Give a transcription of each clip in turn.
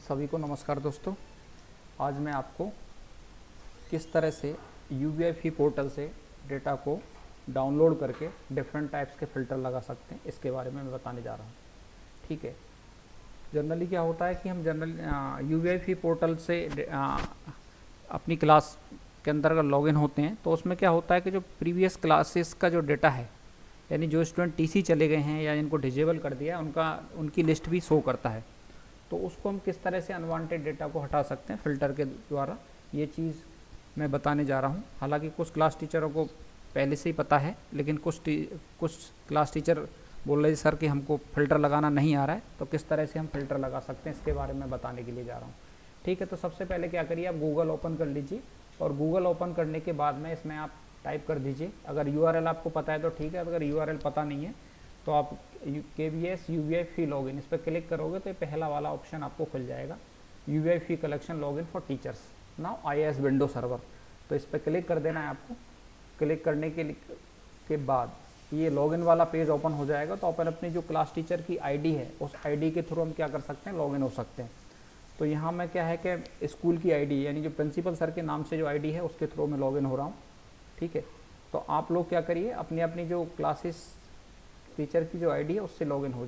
सभी को नमस्कार दोस्तों। आज मैं आपको किस तरह से UVIP पोर्टल से डेटा को डाउनलोड करके डिफरेंट टाइप्स के फ़िल्टर लगा सकते हैं इसके बारे में मैं बताने जा रहा हूँ। ठीक है, जनरली क्या होता है कि हम UVIP पोर्टल से अपनी क्लास के अंदर अगर लॉगिन होते हैं तो उसमें क्या होता है कि जो प्रीवियस क्लासेस का जो डेटा है, यानी जो स्टूडेंट TC चले गए हैं या इनको डिजेबल कर दिया उनकी लिस्ट भी शो करता है। तो उसको हम किस तरह से अनवांटेड डेटा को हटा सकते हैं फ़िल्टर के द्वारा, ये चीज़ मैं बताने जा रहा हूँ। हालांकि कुछ क्लास टीचरों को पहले से ही पता है, लेकिन कुछ क्लास टीचर बोल रहे सर कि हमको फ़िल्टर लगाना नहीं आ रहा है, तो किस तरह से हम फ़िल्टर लगा सकते हैं इसके बारे में बताने के लिए जा रहा हूँ। ठीक है, तो सबसे पहले क्या करिए, आप गूगल ओपन कर लीजिए और गूगल ओपन करने के बाद में इसमें आप टाइप कर दीजिए। अगर URL आपको पता है तो ठीक है, अगर URL पता नहीं है तो आप KVS UVIP लॉगिन इस पर क्लिक करोगे तो ये पहला वाला ऑप्शन आपको खुल जाएगा, UVIP collection login for teachers now IIS window server. तो इस पर क्लिक कर देना है आपको। क्लिक करने के बाद ये लॉगिन वाला पेज ओपन हो जाएगा। तो अपन अपनी जो क्लास टीचर की ID है उस ID के थ्रू हम क्या कर सकते हैं, लॉगिन हो सकते हैं। तो यहाँ मैं क्या है कि स्कूल की ID यानी जो प्रिंसिपल सर के नाम से जो ID है उसके थ्रू मैं लॉगिन हो रहा हूँ। ठीक है, तो आप लोग क्या करिए, अपनी अपनी जो क्लासेस टीचर की जो ID है उससे लॉगिन हो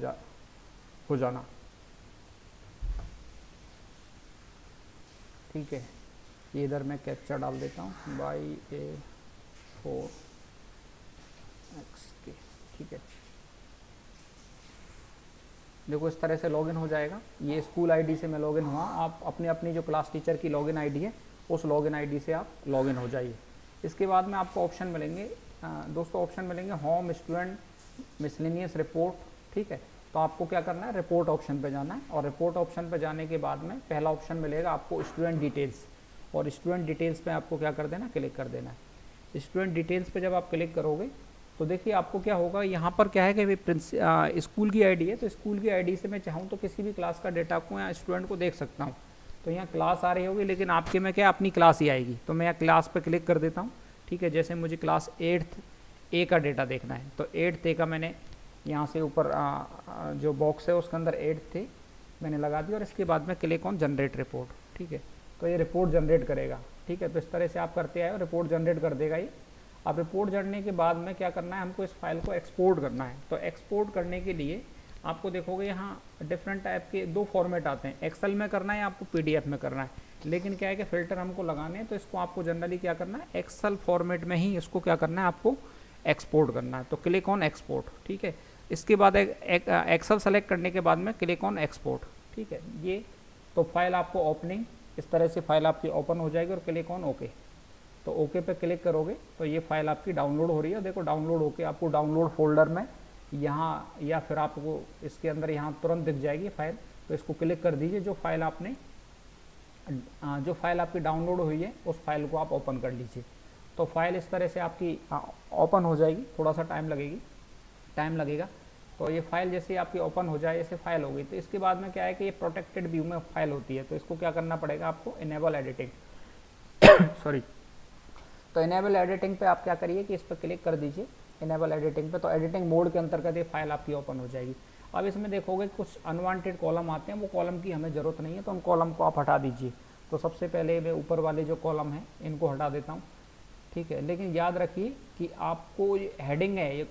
जाना। ठीक है, ये इधर मैं कैप्चा डाल देता हूँ YA4XK। ठीक है, देखो इस तरह से लॉगिन हो जाएगा। ये स्कूल ID से मैं लॉगिन हुआ। आप अपनी अपनी जो क्लास टीचर की लॉगिन ID है उस लॉगिन ID से आप लॉगिन हो जाइए। इसके बाद में आपको ऑप्शन मिलेंगे दोस्तों, ऑप्शन मिलेंगे होम, स्टूडेंट, मिसलेनियस, रिपोर्ट। ठीक है, तो आपको क्या करना है, रिपोर्ट ऑप्शन पे जाना है और रिपोर्ट ऑप्शन पे जाने के बाद में पहला ऑप्शन मिलेगा आपको स्टूडेंट डिटेल्स, और स्टूडेंट डिटेल्स पे आपको क्या कर देना, क्लिक कर देना है। स्टूडेंट डिटेल्स पे जब आप क्लिक करोगे तो देखिए आपको क्या होगा, यहाँ पर क्या है कि स्कूल की ID है, तो स्कूल की ID से मैं चाहूँ तो किसी भी क्लास का डेटा को या स्टूडेंट को देख सकता हूँ। तो यहाँ क्लास आ रही होगी, लेकिन आपके में क्या अपनी क्लास ही आएगी। तो मैं यहाँ क्लास पर क्लिक कर देता हूँ। ठीक है, जैसे मुझे क्लास 8th A का डेटा देखना है तो 8th A का मैंने यहाँ से ऊपर जो बॉक्स है उसके अंदर 8th A मैंने लगा दिया और इसके बाद में क्लिक ऑन जनरेट रिपोर्ट। ठीक है, तो ये रिपोर्ट जनरेट करेगा। ठीक है, तो इस तरह से आप करते आए और रिपोर्ट जनरेट कर देगा ये। अब रिपोर्ट जनरेट के बाद में क्या करना है, हमको इस फाइल को एक्सपोर्ट करना है। तो एक्सपोर्ट करने के लिए आपको देखोगे यहाँ डिफरेंट टाइप के 2 फॉर्मेट आते हैं, एक्सेल में करना है, आपको PDF में करना है। लेकिन क्या है कि फ़िल्टर हमको लगाने हैं तो इसको आपको जनरली क्या करना है, एक्सेल फॉर्मेट में ही इसको क्या करना है, आपको एक्सपोर्ट करना है। तो क्लिक ऑन एक्सपोर्ट। ठीक है, इसके बाद एक्सेल सेलेक्ट करने के बाद में क्लिक ऑन एक्सपोर्ट। ठीक है, ये तो फाइल आपको ओपनिंग इस तरह से फाइल आपकी ओपन हो जाएगी और क्लिक ऑन ओके। तो ओके पे क्लिक करोगे तो ये फाइल आपकी डाउनलोड हो रही है। देखो डाउनलोड होके आपको डाउनलोड फोल्डर में यहाँ या फिर आपको इसके अंदर यहाँ तुरंत दिख जाएगी फाइल। तो इसको क्लिक कर दीजिए। जो फाइल आपकी डाउनलोड हुई है उस फाइल को आप ओपन कर लीजिए। तो फाइल इस तरह से आपकी ओपन हो जाएगी। थोड़ा सा टाइम लगेगा। तो ये फाइल जैसे आपकी ओपन हो जाए, जैसे फाइल हो गई, तो इसके बाद में क्या है कि ये प्रोटेक्टेड व्यू में फाइल होती है। तो इसको क्या करना पड़ेगा आपको, इनेबल एडिटिंग सॉरी। तो इनेबल एडिटिंग पे आप क्या करिए कि इस पर क्लिक कर दीजिए, इनेबल एडिटिंग पे। तो एडिटिंग मोड के अंतर्गत ये फाइल आपकी ओपन हो जाएगी। अब इसमें देखोगे कुछ अनवांटेड कॉलम आते हैं, वो कॉलम की हमें ज़रूरत नहीं है, तो उन कॉलम को आप हटा दीजिए। तो सबसे पहले मैं ऊपर वाले जो कॉलम हैं इनको हटा देता हूँ। ठीक है, लेकिन याद रखिए कि आपको ये हेडिंग है, ये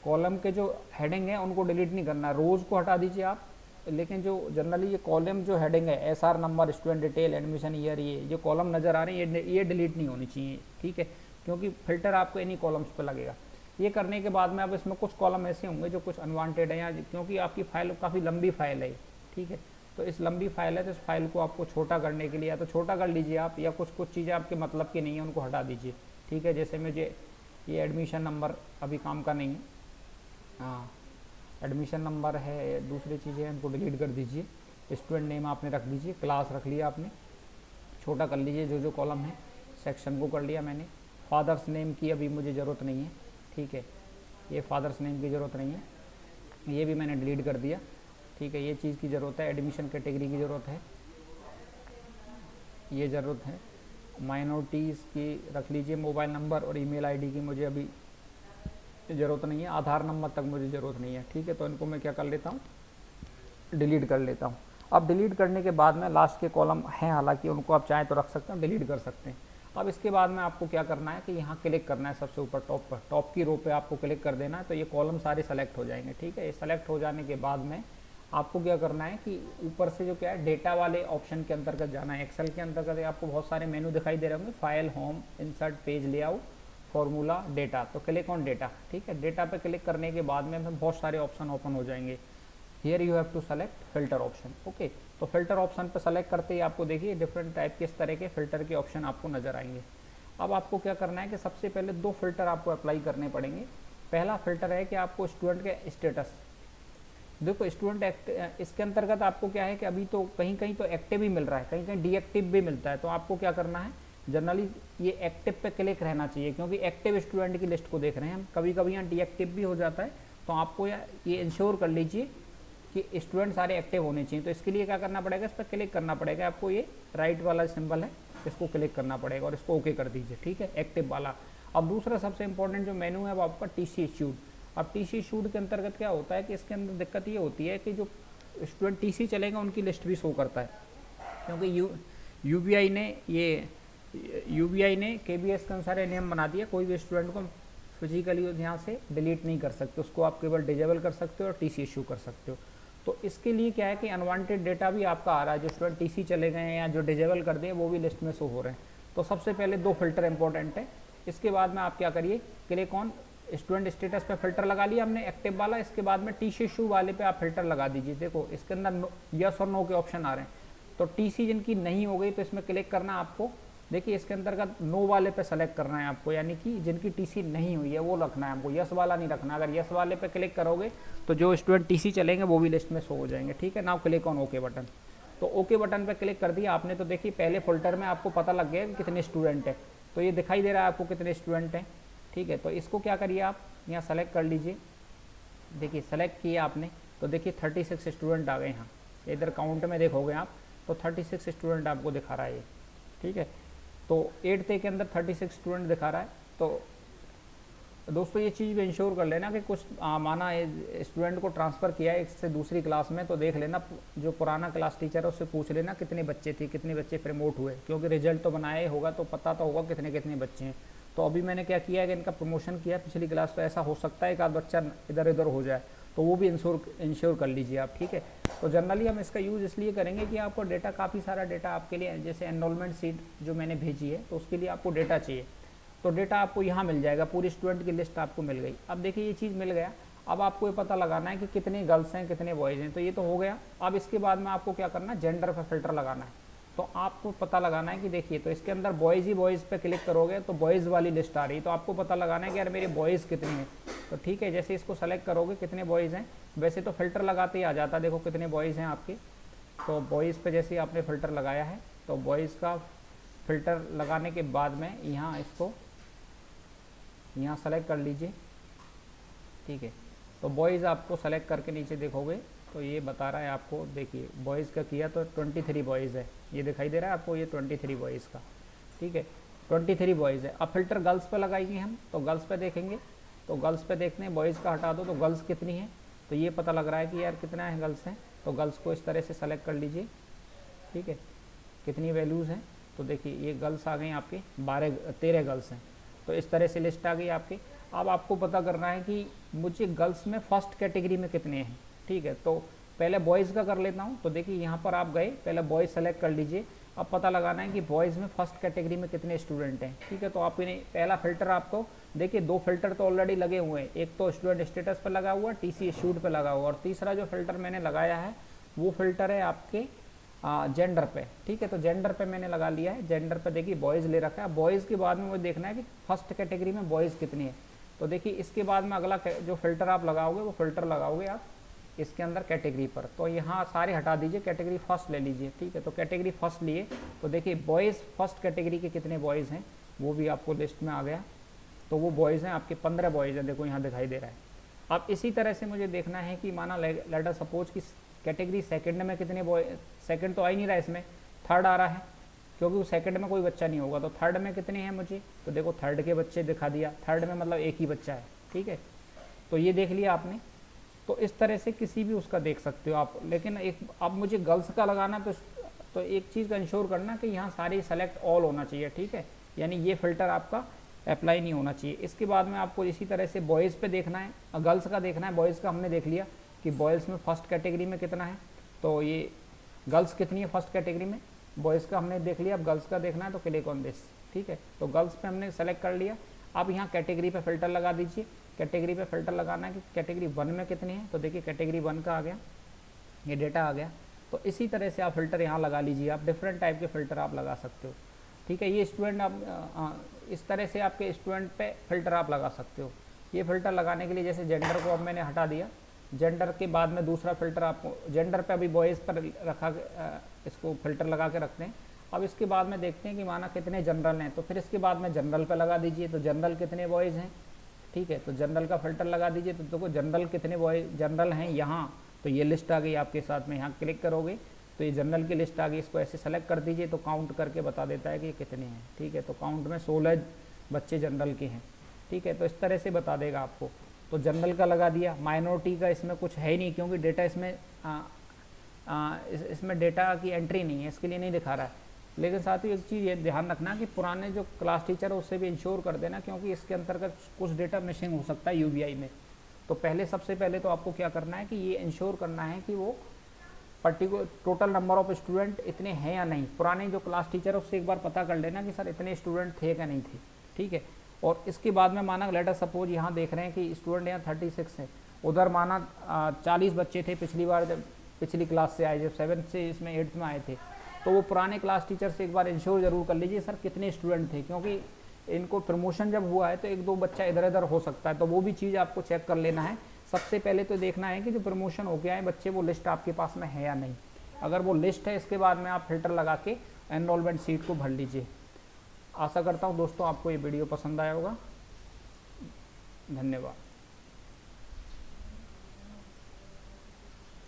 कॉलम के जो हेडिंग है उनको डिलीट नहीं करना है। रोज़ को हटा दीजिए आप, लेकिन जो जनरली ये कॉलम जो हेडिंग है, SR number, student detail, admission year, ये कॉलम नज़र आ रहे हैं, ये डिलीट नहीं होनी चाहिए। ठीक है, क्योंकि फिल्टर आपको इन्हीं कॉलम्स पर लगेगा। ये करने के बाद में अब इसमें कुछ कॉलम ऐसे होंगे जो कुछ अनवांटेड है, या क्योंकि आपकी फाइल काफ़ी लंबी फाइल है। ठीक है, तो इस लंबी फाइल है तो इस फाइल को आपको छोटा करने के लिए या तो छोटा कर लीजिए आप, या कुछ चीज़ें आपके मतलब की नहीं है उनको हटा दीजिए। ठीक है, जैसे मुझे ये एडमिशन नंबर अभी काम का नहीं है, हाँ एडमिशन नंबर है, दूसरी चीज़ें हैं उनको डिलीट कर दीजिए। स्टूडेंट नेम आपने रख दीजिए, क्लास रख लिया आपने, छोटा कर लीजिए जो कॉलम है, सेक्शन को कर लिया मैंने। फादर्स नेम की अभी मुझे ज़रूरत नहीं है। ठीक है, ये फादर्स नेम की ज़रूरत नहीं है, ये भी मैंने डिलीट कर दिया। ठीक है, ये चीज़ की ज़रूरत है, एडमिशन कैटेगरी की ज़रूरत है, ये ज़रूरत है। माइनॉरिटीज़ की रख लीजिए, मोबाइल नंबर और ईमेल ID की मुझे अभी ज़रूरत नहीं है, आधार नंबर तक मुझे ज़रूरत नहीं है। ठीक है, तो इनको मैं क्या कर लेता हूँ, डिलीट कर लेता हूँ। अब डिलीट करने के बाद में लास्ट के कॉलम हैं, हालांकि उनको आप चाहें तो रख सकते हैं, डिलीट कर सकते हैं। अब इसके बाद में आपको क्या करना है कि यहाँ क्लिक करना है सबसे ऊपर टॉप पर, टॉप की रो पे आपको क्लिक कर देना है, तो ये कॉलम सारे सेलेक्ट हो जाएंगे। ठीक है, ये सेलेक्ट हो जाने के बाद में आपको क्या करना है कि ऊपर से जो क्या है डेटा वाले ऑप्शन के अंतर्गत जाना है। एक्सेल के अंतर्गत आपको बहुत सारे मेनू दिखाई दे रहे होंगे, file, home, insert, page layout, formula, data. तो क्लिक ऑन डेटा। ठीक है, डेटा पे क्लिक करने के बाद में बहुत सारे ऑप्शन ओपन हो जाएंगे। Here you have to select filter option. Okay, तो फिल्टर ऑप्शन पे सेलेक्ट करते ही आपको देखिए डिफरेंट टाइप के इस तरह के फिल्टर के ऑप्शन आपको नजर आएंगे। अब आपको क्या करना है कि सबसे पहले 2 फिल्टर आपको अप्लाई करने पड़ेंगे। पहला फिल्टर है कि आपको स्टूडेंट के स्टेटस, देखो स्टूडेंट इसके अंतर्गत आपको क्या है कि अभी तो कहीं कहीं तो एक्टिव ही मिल रहा है, कहीं कहीं डीएक्टिव भी मिलता है। तो आपको क्या करना है, जनरली ये एक्टिव पे क्लिक रहना चाहिए, क्योंकि एक्टिव स्टूडेंट की लिस्ट को देख रहे हैं हम। कभी कभी यहाँ डीएक्टिव भी हो जाता है, तो आपको ये इंश्योर कर लीजिए कि स्टूडेंट सारे एक्टिव होने चाहिए। तो इसके लिए क्या करना पड़ेगा, इस पर क्लिक करना पड़ेगा आपको, ये राइट वाला सिंबल है, इसको क्लिक करना पड़ेगा और इसको ओके कर दीजिए। ठीक है, एक्टिव वाला। अब दूसरा सबसे इंपॉर्टेंट जो मेनू है वो आपका टीसी इश्यूड। अब टीसी इश्यूड के अंतर्गत क्या होता है कि इसके अंदर दिक्कत ये होती है कि जो स्टूडेंट टीसी चलेगा उनकी लिस्ट भी शो करता है, क्योंकि यूबीआई ने केबीएस के अनुसार नियम बना दिया, कोई भी स्टूडेंट को फिजिकली यहाँ से डिलीट नहीं कर सकते, उसको आप केवल डिजेबल कर सकते हो और टीसी इशू कर सकते हो। तो इसके लिए क्या है कि अनवांटेड डेटा भी आपका आ रहा है, जो स्टूडेंट टीसी चले गए हैं या जो डिजेबल कर दिए वो भी लिस्ट में शो हो रहे हैं। तो सबसे पहले 2 फिल्टर इंपॉर्टेंट है। इसके बाद में आप क्या करिए, क्लिक ऑन स्टूडेंट स्टेटस पे फिल्टर लगा लिया हमने एक्टिव वाला। इसके बाद में टीसी इशू वाले पे आप फिल्टर लगा दीजिए। देखो इसके अंदर यस और नो के ऑप्शन आ रहे हैं, तो टीसी जिनकी नहीं हो गई तो इसमें क्लिक करना आपको। देखिए इसके अंतर्गत नो वाले पे सेलेक्ट करना है आपको, यानी कि जिनकी टीसी नहीं हुई है वो रखना है आपको, यस वाला नहीं रखना। अगर यस वाले पे क्लिक करोगे तो जो स्टूडेंट टीसी चलेंगे वो भी लिस्ट में शो हो जाएंगे। ठीक है, now click on okay button. तो ओके बटन पे क्लिक कर दिया आपने, तो देखिए पहले फिल्टर में आपको पता लग गया कि कितने स्टूडेंट है, तो ये दिखाई दे रहा है आपको कितने स्टूडेंट हैं। ठीक है, तो इसको क्या करिए आप यहाँ सेलेक्ट कर लीजिए। देखिए सेलेक्ट किया आपने, तो देखिए 36 स्टूडेंट आ गए यहाँ, इधर काउंट में देखोगे आप तो 36 स्टूडेंट आपको दिखा रहा है ये। ठीक है, तो 8th के अंदर 36 स्टूडेंट दिखा रहा है। तो दोस्तों ये चीज़ भी इंश्योर कर लेना कि कुछ माना स्टूडेंट को ट्रांसफ़र किया है एक से दूसरी क्लास में, तो देख लेना जो पुराना क्लास टीचर है उससे पूछ लेना कितने बच्चे थे, कितने बच्चे प्रमोट हुए, क्योंकि रिजल्ट तो बनाया ही होगा तो पता तो होगा कितने कितने बच्चे हैं। तो अभी मैंने क्या किया है कि इनका प्रमोशन किया पिछली क्लास, तो ऐसा हो सकता है एक आध बच्चा इधर उधर हो जाए, तो वो भी इंश्योर कर लीजिए आप। ठीक है, तो जनरली हम इसका यूज़ इसलिए करेंगे कि आपको डेटा, काफ़ी सारा डेटा आपके लिए, जैसे एनरोलमेंट सीट जो मैंने भेजी है तो उसके लिए आपको डेटा चाहिए, तो डेटा आपको यहाँ मिल जाएगा, पूरी स्टूडेंट की लिस्ट आपको मिल गई। अब देखिए ये चीज़ मिल गया, अब आपको ये पता लगाना है कि कितने गर्ल्स हैं कितने बॉयज़ हैं, तो ये तो हो गया। अब इसके बाद में आपको क्या करना है, जेंडर पर फिल्टर लगाना है। तो आपको पता लगाना है कि देखिए, तो इसके अंदर बॉयज़ ही बॉयज़ पे क्लिक करोगे तो बॉयज़ वाली लिस्ट आ रही है, तो आपको पता लगाना है कि यार मेरे बॉयज़ कितने हैं। तो ठीक है, जैसे इसको सेलेक्ट करोगे कितने बॉयज़ हैं, वैसे तो फिल्टर लगाते ही आ जाता है, देखो कितने बॉयज़ हैं आपके। तो बॉयज़ पे जैसे आपने फ़िल्टर लगाया है, तो बॉयज़ का फ़िल्टर लगाने के बाद में यहाँ इसको यहाँ सेलेक्ट कर लीजिए। ठीक है, तो बॉयज़ आपको सेलेक्ट करके नीचे देखोगे तो ये बता रहा है आपको, देखिए बॉयज़ का किया तो 23 बॉयज़ है, ये दिखाई दे रहा है आपको, ये 23 बॉयज़ का। ठीक है, 23 बॉयज़ है। अब फिल्टर गर्ल्स पे लगाएंगे हम, तो गर्ल्स पे देखेंगे, तो गर्ल्स पे देखते हैं, बॉयज़ का हटा दो तो गर्ल्स कितनी है, तो ये पता लग रहा है कि यार कितना है गर्ल्स हैं, तो गर्ल्स को इस तरह से सेलेक्ट कर लीजिए। ठीक है, कितनी वैल्यूज़ हैं, तो देखिए ये गर्ल्स आ गई आपके 13 गर्ल्स हैं, तो इस तरह से लिस्ट आ गई आपकी। अब आपको पता करना है कि मुझे गर्ल्स में फर्स्ट कैटेगरी में कितने हैं। ठीक है, तो पहले बॉयज़ का कर लेता हूँ, तो देखिए यहाँ पर आप गए, पहले बॉयज़ सेलेक्ट कर लीजिए। अब पता लगाना है कि बॉयज़ में फर्स्ट कैटेगरी में कितने स्टूडेंट हैं। ठीक है, तो आप इन्हें पहला फिल्टर आपको देखिए, 2 फिल्टर तो ऑलरेडी लगे हुए हैं, एक तो स्टूडेंट स्टेटस पर लगा हुआ, टीसी इशूड पर लगा हुआ, और तीसरा जो फिल्टर मैंने लगाया है वो फिल्टर है आपके जेंडर पे। ठीक है, तो जेंडर पे मैंने लगा लिया है, जेंडर पे देखिए बॉयज़ ले रखा है। बॉयज़ के बाद में वो देखना है कि फर्स्ट कैटेगरी में बॉयज़ कितनी है, तो देखिए इसके बाद में अगला जो फिल्टर आप लगाओगे वो फिल्टर लगाओगे आप इसके अंदर कैटेगरी पर, तो यहाँ सारे हटा दीजिए, कैटेगरी फर्स्ट ले लीजिए। ठीक है, तो कैटेगरी फर्स्ट लिए, तो देखिए बॉयज़ फर्स्ट कैटेगरी के कितने बॉयज़ हैं वो भी आपको लिस्ट में आ गया, तो वो बॉयज़ हैं आपके 15 बॉयज़ हैं, देखो यहाँ दिखाई दे रहा है। अब इसी तरह से मुझे देखना है कि माना लेटर सपोज कि कैटेगरी सेकंड में कितने बॉय, सेकंड तो आ ही नहीं रहा इसमें, थर्ड आ रहा है, क्योंकि वो सेकंड में कोई बच्चा नहीं होगा, तो थर्ड में कितने हैं मुझे, तो देखो थर्ड के बच्चे दिखा दिया, थर्ड में मतलब एक ही बच्चा है। ठीक है, तो ये देख लिया आपने। तो इस तरह से किसी भी उसका देख सकते हो आप। लेकिन एक अब मुझे गर्ल्स का लगाना, तो एक चीज़ का इंश्योर करना कि यहाँ सारी सेलेक्ट ऑल होना चाहिए, ठीक है, यानी ये फ़िल्टर आपका अप्लाई नहीं होना चाहिए। इसके बाद में आपको इसी तरह से बॉयज़ पे देखना है, गर्ल्स का देखना है। बॉयज़ का हमने देख लिया कि बॉयज़ में फर्स्ट कैटेगरी में कितना है, तो ये गर्ल्स कितनी है फर्स्ट कैटेगरी में, बॉयज़ का हमने देख लिया। अब गर्ल्स का देखना है तो क्लिक ऑन दिस, ठीक है। तो गर्ल्स पे हमने सेलेक्ट कर लिया। अब यहाँ कैटेगरी पे फ़िल्टर लगा दीजिए। कैटेगरी पे फ़िल्टर लगाना है कि कैटेगरी 1 में कितनी है, तो देखिए कैटेगरी 1 का आ गया, ये डेटा आ गया। तो इसी तरह से आप फ़िल्टर यहाँ लगा लीजिए। आप डिफरेंट टाइप के फ़िल्टर आप लगा सकते हो, ठीक है। ये स्टूडेंट आप इस तरह से आपके स्टूडेंट पे फ़िल्टर आप लगा सकते हो। ये फ़िल्टर लगाने के लिए जैसे जेंडर को अब मैंने हटा दिया, जेंडर के बाद में दूसरा फ़िल्टर आपको जेंडर पे अभी बॉयज़ पर रखा, इसको फ़िल्टर लगा के रखते हैं। अब इसके बाद में देखते हैं कि माना कितने जनरल हैं, तो फिर इसके बाद में जनरल पे लगा दीजिए, तो जनरल कितने बॉयज़ हैं, ठीक है। तो जनरल का फ़िल्टर लगा दीजिए, तो देखो जनरल कितने बॉयज़ जनरल हैं यहाँ, तो ये लिस्ट आ गई आपके साथ में। यहाँ क्लिक करोगे तो ये जनरल की लिस्ट आ गई, इसको ऐसे सेलेक्ट कर दीजिए तो काउंट करके बता देता है कि कितने हैं, ठीक है। तो काउंट में 16 बच्चे जनरल के हैं, ठीक है। तो इस तरह से बता देगा आपको। तो जनरल का लगा दिया। माइनॉरिटी का इसमें कुछ है ही नहीं, क्योंकि डेटा इसमें इसमें डेटा की एंट्री नहीं है, इसके लिए नहीं दिखा रहा है। लेकिन साथ ही एक चीज़ ये ध्यान रखना कि पुराने जो क्लास टीचर है उससे भी इंश्योर कर देना, क्योंकि इसके अंतर्गत कुछ डेटा मिसिंग हो सकता है यूबीआई में। तो सबसे पहले तो आपको क्या करना है कि ये इंश्योर करना है कि वो particular total number of student इतने हैं या नहीं। पुराने जो क्लास टीचर है उससे एक बार पता कर लेना कि सर इतने स्टूडेंट थे क्या नहीं थे, ठीक है। और इसके बाद में माना लेटर सपोज यहाँ देख रहे हैं कि स्टूडेंट यहाँ 36 है, उधर माना 40 बच्चे थे पिछली बार जब पिछली क्लास से आए, जब 7th से इसमें 8th में आए थे। तो वो पुराने क्लास टीचर से एक बार इंश्योर जरूर कर लीजिए सर कितने स्टूडेंट थे, क्योंकि इनको प्रमोशन जब हुआ है तो 1-2 बच्चा इधर उधर हो सकता है, तो वो भी चीज़ आपको चेक कर लेना है। सबसे पहले तो देखना है कि जो प्रमोशन हो गया है बच्चे, वो लिस्ट आपके पास में है या नहीं। अगर वो लिस्ट है, इसके बाद में आप फिल्टर लगा के एनरोलमेंट सीट को भर लीजिए। आशा करता हूँ दोस्तों आपको ये वीडियो पसंद आया होगा। धन्यवाद।